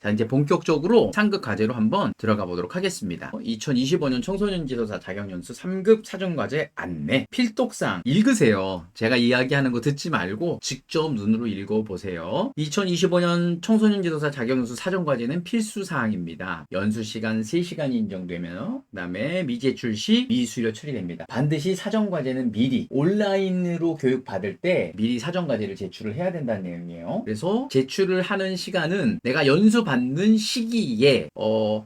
자, 이제 본격적으로 상급 과제로 한번 들어가 보도록 하겠습니다. 2025년 청소년 지도사 자격연수 3급 사전과제 안내 필독사항 읽으세요. 제가 이야기하는 거 듣지 말고 직접 눈으로 읽어보세요. 2025년 청소년 지도사 자격연수 사전과제는 필수사항입니다. 연수시간 3시간이 인정되며 그 다음에 미제출 시 미수료 처리됩니다. 반드시 사전과제는 미리 온라인으로 교육받을 때 미리 사전과제를 제출을 해야 된다는 내용이에요. 그래서 제출을 하는 시간은 내가 연수 받는 시기에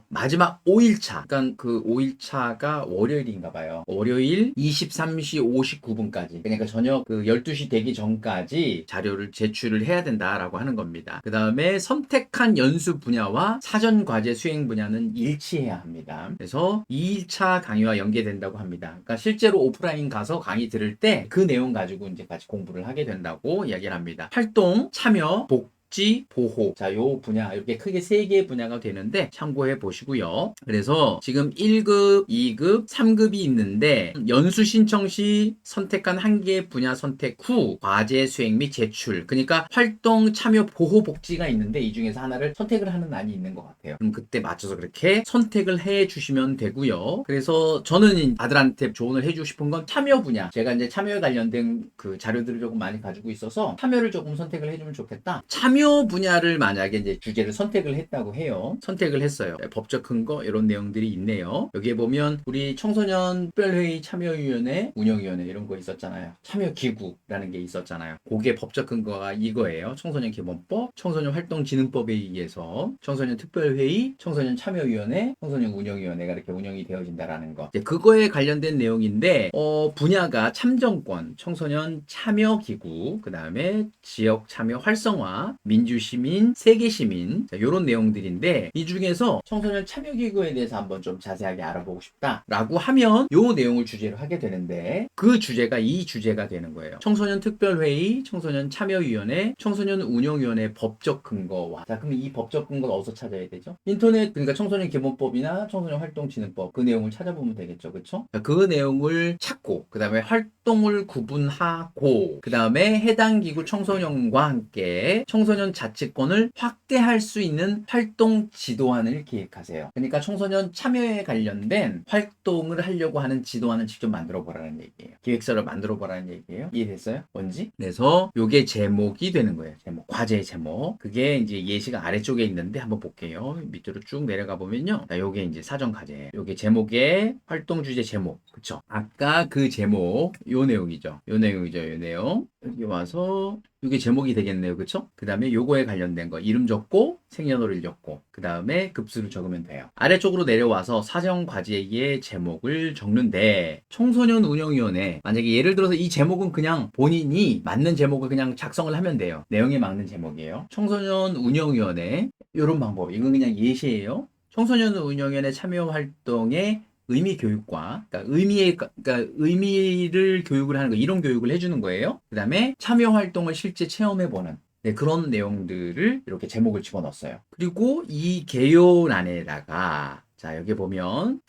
마지막 5일차, 그러니까 그 5일차가 월요일인가 봐요. 월요일 23시 59분까지, 그러니까 저녁 그 12시 되기 전까지 자료를 제출을 해야 된다라고 하는 겁니다. 그 다음에 선택한 연수 분야와 사전 과제 수행 분야는 일치해야 합니다. 그래서 2일차 강의와 연계된다고 합니다. 그러니까 실제로 오프라인 가서 강의 들을 때 그 내용 가지고 이제 같이 공부를 하게 된다고 이야기를 합니다. 활동, 참여, 복지, 보호. 자, 요 분야, 이렇게 크게 3개의 분야가 되는데 참고해 보시고요. 그래서 지금 1급, 2급, 3급이 있는데 연수 신청 시 선택한 한 개의 분야 선택 후 과제 수행 및 제출. 그러니까 활동, 참여, 보호, 복지가 있는데 이 중에서 하나를 선택을 하는 난이 있는 것 같아요. 그럼 그때 맞춰서 그렇게 선택을 해 주시면 되고요. 그래서 저는 아들한테 조언을 해주고 싶은 건 참여 분야. 제가 이제 참여에 관련된 그 자료들을 조금 많이 가지고 있어서 참여를 조금 선택을 해주면 좋겠다. 참여 분야를 만약에 이제 주제를 선택을 했다고 해요. 선택을 했어요. 법적 근거 이런 내용들이 있네요. 여기에 보면 우리 청소년 특별회의 참여위원회, 운영위원회 이런 거 있었잖아요. 참여기구라는 게 있었잖아요. 그게 법적 근거가 이거예요. 청소년 기본법, 청소년 활동진흥법에 의해서 청소년 특별회의, 청소년 참여위원회, 청소년 운영위원회가 이렇게 운영이 되어진다라는 거. 이제 그거에 관련된 내용인데 분야가 참정권, 청소년 참여기구, 그 다음에 지역 참여 활성화, 민주시민, 세계시민, 이런 내용들인데 이 중에서 청소년 참여기구에 대해서 한번 좀 자세하게 알아보고 싶다라고 하면 요 내용을 주제로 하게 되는데 그 주제가 이 주제가 되는 거예요. 청소년 특별회의, 청소년 참여위원회, 청소년 운영위원회 법적 근거와 자, 그럼 이 법적 근거는 어디서 찾아야 되죠? 인터넷, 그러니까 청소년 기본법이나 청소년 활동진흥법 그 내용을 찾아보면 되겠죠. 그쵸? 그 내용을 찾고 그 다음에 활동을 구분하고 그 다음에 해당 기구 청소년과 함께 청소년 자치권을 확대할 수 있는 활동 지도안을 기획하세요. 그러니까 청소년 참여에 관련된 활동을 하려고 하는 지도안을 직접 만들어 보라는 얘기예요. 기획서를 만들어 보라는 얘기예요. 이해됐어요? 뭔지? 그래서 요게 제목이 되는 거예요. 제목, 과제의 제목. 그게 이제 예시가 아래쪽에 있는데 한번 볼게요. 밑으로 쭉 내려가 보면요. 자, 요게 이제 사전 과제. 요게 제목의 활동 주제 제목. 그쵸? 아까 그 제목, 요 내용이죠. 요 내용이죠. 요 내용. 여기 와서 이게 제목이 되겠네요. 그쵸? 그 다음에 요거에 관련된 거 이름 적고 생년월일 적고 그 다음에 급수를 적으면 돼요. 아래쪽으로 내려와서 사전 과제의 제목을 적는데 청소년 운영위원회 만약에 예를 들어서 이 제목은 그냥 본인이 맞는 제목을 그냥 작성을 하면 돼요. 내용에 맞는 제목이에요. 청소년 운영위원회 이런 방법 이건 그냥 예시예요. 청소년 운영위원회 참여 활동에 의미 교육과, 그러니까 의미를 교육을 하는 거, 이론 교육을 해주는 거예요. 그 다음에 참여 활동을 실제 체험해보는, 네, 그런 내용들을 이렇게 제목을 집어넣었어요. 그리고 이 개요란에다가, 자, 여기 보면,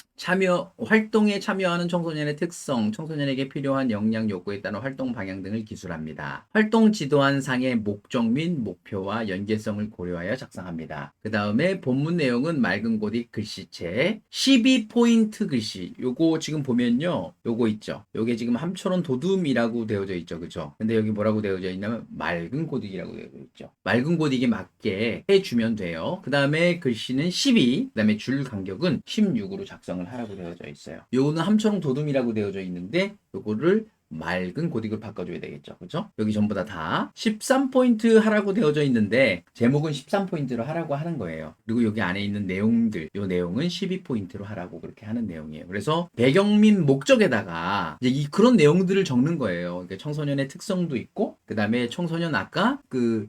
활동에 참여하는 청소년의 특성, 청소년에게 필요한 역량 요구에 따른 활동 방향 등을 기술합니다. 활동 지도안 상의 목적 및 목표와 연계성을 고려하여 작성합니다. 그 다음에 본문 내용은 맑은 고딕 글씨체, 12포인트 글씨. 요거 지금 보면요. 요거 있죠. 요게 지금 함초론 도둠이라고 되어져 있죠. 그죠? 근데 여기 뭐라고 되어져 있냐면 맑은 고딕이라고 되어져 있죠. 맑은 고딕에 맞게 해주면 돼요. 그 다음에 글씨는 12, 그 다음에 줄 간격은 16으로 작성을 하라고 되어져 있어요. 요거는 함초롱 도둠이라고 되어져 있는데 요거를 맑은 고딕을 바꿔줘야 되겠죠. 그죠? 여기 전부 다 13포인트 하라고 되어져 있는데 제목은 13포인트로 하라고 하는 거예요. 그리고 여기 안에 있는 내용들, 요 내용은 12포인트로 하라고 그렇게 하는 내용이에요. 그래서 배경 및 목적에다가 이제 그런 내용들을 적는 거예요. 그러니까 청소년의 특성도 있고 그 다음에 청소년 아까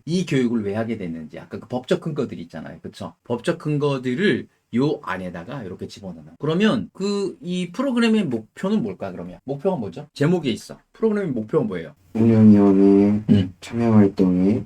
이 교육을 왜 하게 됐는지 아까 그 법적 근거들 있잖아요. 그쵸? 법적 근거들을 요 안에다가 이렇게 집어넣는. 그러면 이 프로그램의 목표는 뭘까, 그러면? 목표가 뭐죠? 제목에 있어. 프로그램의 목표가 뭐예요? 운영위원회 음. 참여활동의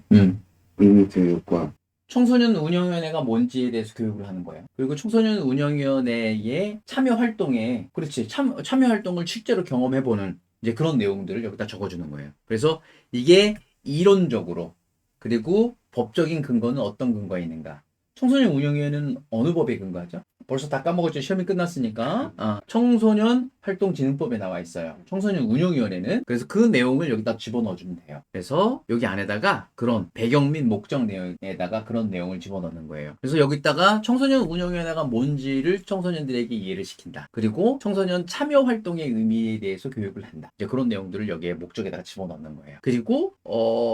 의미교육과 청소년 운영위원회가 뭔지에 대해서 교육을 하는 거예요. 그리고 청소년 운영위원회의 참여 활동에, 그렇지, 참여 활동을 실제로 경험해보는 이제 그런 내용들을 여기다 적어주는 거예요. 그래서 이게 이론적으로, 그리고 법적인 근거는 어떤 근거가 있는가? 청소년 운영위원회는 어느 법에 근거하죠? 벌써 다 까먹었죠. 시험이 끝났으니까. 청소년 활동진흥법에 나와 있어요. 청소년 운영위원회는. 그래서 그 내용을 여기다 집어넣어주면 돼요. 그래서 여기 안에다가 그런 배경 및 목적 내용에다가 그런 내용을 집어넣는 거예요. 그래서 여기다가 청소년 운영위원회가 뭔지를 청소년들에게 이해를 시킨다. 그리고 청소년 참여 활동의 의미에 대해서 교육을 한다. 이제 그런 내용들을 여기에 목적에다가 집어넣는 거예요. 그리고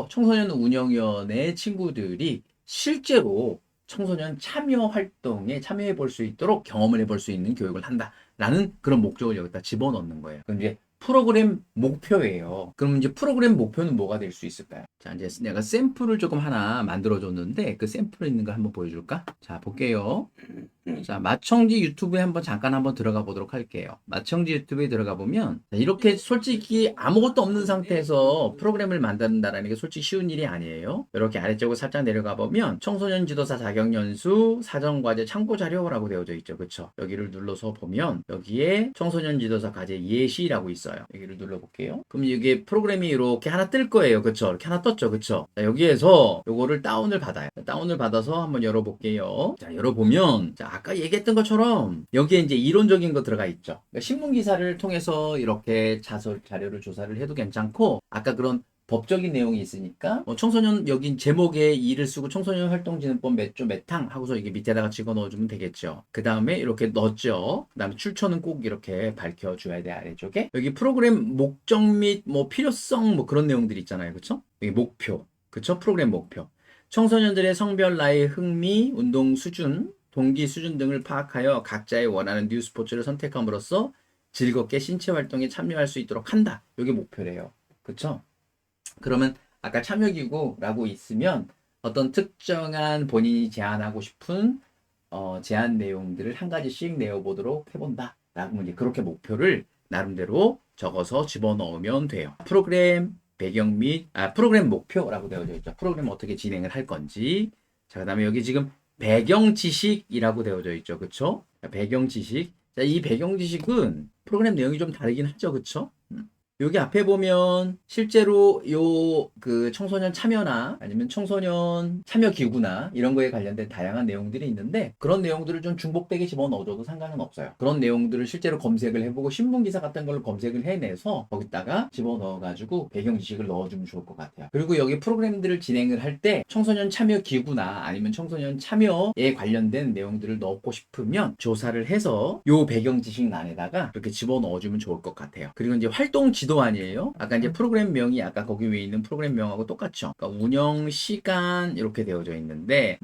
청소년 운영위원회 친구들이 실제로 청소년 참여 활동에 참여해 볼 수 있도록 경험을 해볼 수 있는 교육을 한다라는 그런 목적을 여기다 집어넣는 거예요. 그럼 이제 프로그램 목표예요. 그럼 이제 프로그램 목표는 뭐가 될 수 있을까요? 자, 이제 내가 샘플을 조금 하나 만들어 줬는데 그 샘플에 있는 거 한번 보여줄까? 자, 볼게요. 자, 마청지 유튜브에 한번 들어가 보도록 할게요. 마청지 유튜브에 들어가 보면 이렇게 솔직히 아무것도 없는 상태에서 프로그램을 만든다는 게 솔직히 쉬운 일이 아니에요. 이렇게 아래쪽으로 살짝 내려가 보면 청소년 지도사 자격연수 사전과제 참고 자료라고 되어져 있죠. 그쵸? 여기를 눌러서 보면 여기에 청소년 지도사 과제 예시라고 있어요. 여기를 눌러볼게요. 그럼 이게 프로그램이 이렇게 하나 뜰 거예요. 그쵸? 이렇게 하나 떴죠. 그쵸? 자, 여기에서 요거를 다운을 받아요. 다운을 받아서 한번 열어볼게요. 자, 열어보면 자, 아까 얘기했던 것처럼 여기에 이제 이론적인 거 들어가 있죠. 그러니까 신문 기사를 통해서 이렇게 자료를 조사를 해도 괜찮고 아까 그런 법적인 내용이 있으니까 청소년 여기 제목에 이를 쓰고 청소년 활동진흥법 몇 조 몇 항 하고서 이게 밑에다가 집어 넣어주면 되겠죠. 그 다음에 이렇게 넣었죠. 그 다음에 출처는 꼭 이렇게 밝혀줘야 돼. 아래쪽에 여기 프로그램 목적 및 뭐 필요성 뭐 그런 내용들이 있잖아요. 그쵸? 여기 목표 그쵸? 프로그램 목표 청소년들의 성별, 나이, 흥미, 운동 수준, 동기 수준 등을 파악하여 각자의 원하는 뉴 스포츠를 선택함으로써 즐겁게 신체 활동에 참여할 수 있도록 한다. 이게 목표래요. 그쵸? 그러면 아까 참여기구라고 있으면 어떤 특정한 본인이 제안하고 싶은 제안 내용들을 한 가지씩 내어보도록 해본다. 라고 이제 그렇게 목표를 나름대로 적어서 집어넣으면 돼요. 프로그램 배경 및 프로그램 목표라고 되어져 있죠. 프로그램 어떻게 진행을 할 건지. 자, 그다음에 여기 지금 배경 지식이라고 되어져 있죠. 그쵸? 배경 지식. 자, 이 배경 지식은 프로그램 내용이 좀 다르긴 하죠. 그쵸? 여기 앞에 보면 실제로 그 청소년 참여나 아니면 청소년 참여 기구나 이런 거에 관련된 다양한 내용들이 있는데 그런 내용들을 좀 중복되게 집어넣어줘도 상관은 없어요. 그런 내용들을 실제로 검색을 해보고 신문기사 같은 걸 검색을 해내서 거기다가 집어넣어가지고 배경 지식을 넣어주면 좋을 것 같아요. 그리고 여기 프로그램들을 진행을 할 때 청소년 참여 기구나 아니면 청소년 참여에 관련된 내용들을 넣고 싶으면 조사를 해서 요 배경 지식란에다가 이렇게 집어넣어주면 좋을 것 같아요. 그리고 이제 활동 지도 아니에요? 아까 이제 프로그램명이 아까 거기 위에 있는 프로그램명하고 똑같죠? 그러니까 운영 시간 이렇게 되어져 있는데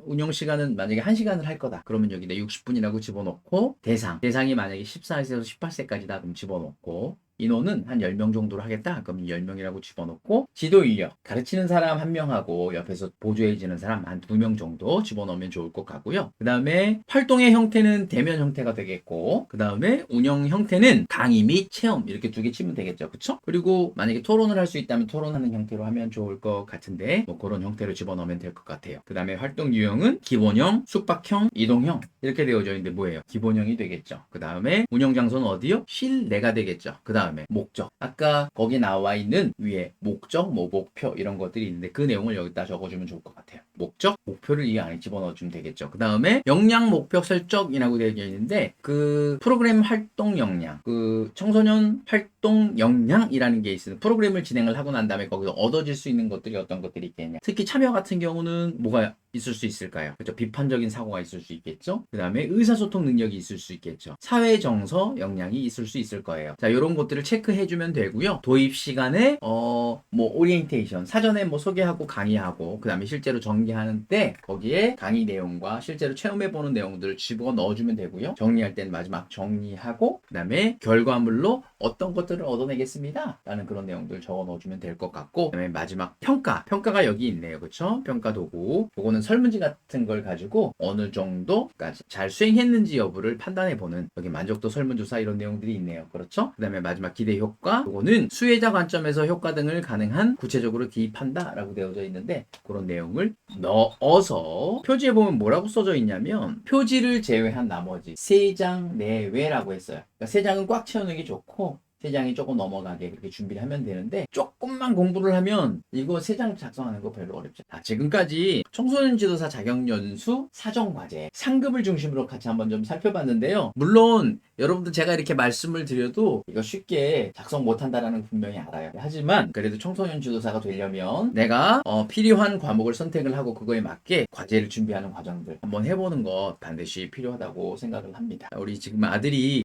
운영 시간은 만약에 1시간을 할 거다. 그러면 여기다 60분이라고 집어넣고 대상이 만약에 14세에서 18세까지다. 그럼 집어넣고 인원은 한 10명 정도로 하겠다. 그럼 10명이라고 집어넣고 지도 인력 가르치는 사람 1명하고 옆에서 보조해주는 사람 한 2명 정도 집어넣으면 좋을 것 같고요. 그 다음에 활동의 형태는 대면 형태가 되겠고 그 다음에 운영 형태는 강의 및 체험 이렇게 2개 치면 되겠죠. 그쵸? 그리고 만약에 토론을 할 수 있다면 토론하는 형태로 하면 좋을 것 같은데 뭐 그런 형태로 집어넣으면 될 것 같아요. 그 다음에 활동 유형은 기본형, 숙박형, 이동형 이렇게 되어져 있는데 뭐예요? 기본형이 되겠죠. 그 다음에 운영 장소는 어디요? 실내가 되겠죠. 그 다음에 목적 아까 거기 나와 있는 위에 목적 뭐 목표 이런 것들이 있는데 그 내용을 여기다 적어주면 좋을 것 같아요. 목표를 이 안에 집어넣어주면 되겠죠. 그 다음에 역량 목표 설정이라고 되어 있는데 그 프로그램 활동 역량 그 청소년 활동 역량이라는 게 있어요. 프로그램을 진행을 하고 난 다음에 거기서 얻어질 수 있는 것들이 어떤 것들이 있겠냐. 특히 참여 같은 경우는 뭐가 있을 수 있을까요? 그렇죠. 비판적인 사고가 있을 수 있겠죠. 그 다음에 의사소통 능력이 있을 수 있겠죠. 사회 정서 역량이 있을 수 있을 거예요. 자, 이런 것들을 체크해주면 되고요. 도입 시간에 뭐 오리엔테이션 사전에 뭐 소개하고 강의하고 그 다음에 실제로 전개하는 때 거기에 강의 내용과 실제로 체험해보는 내용들을 집어 넣어주면 되고요. 정리할 때는 마지막 정리하고 그 다음에 결과물로 어떤 것들을 얻어내겠습니다. 라는 그런 내용들을 적어 넣어주면 될 것 같고 그 다음에 마지막 평가가 여기 있네요. 그쵸? 평가 도구 요거는 설문지 같은 걸 가지고 어느 정도까지 잘 수행했는지 여부를 판단해보는 여기 만족도 설문조사 이런 내용들이 있네요. 그렇죠? 그 다음에 마지막 기대 효과 요거는 수혜자 관점에서 효과 등을 가능한 구체적으로 기입한다 라고 되어져 있는데 그런 내용을 넣어서 표지에 보면 뭐라고 써져 있냐면 표지를 제외한 나머지 3장 내외라고 했어요. 그러니까 3장은 꽉 채우는 게 좋고 3장이 조금 넘어가게 그렇게 준비를 하면 되는데, 조금만 공부를 하면 이거 3장 작성하는 거 별로 어렵지 않아. 지금까지 청소년 지도사 자격연수 사정과제 상급을 중심으로 같이 한번 좀 살펴봤는데요. 물론 여러분들 제가 이렇게 말씀을 드려도 이거 쉽게 작성 못한다라는 거 분명히 알아요. 하지만 그래도 청소년 지도사가 되려면 내가 필요한 과목을 선택을 하고 그거에 맞게 과제를 준비하는 과정들 한번 해보는 거 반드시 필요하다고 생각을 합니다. 우리 지금 아들이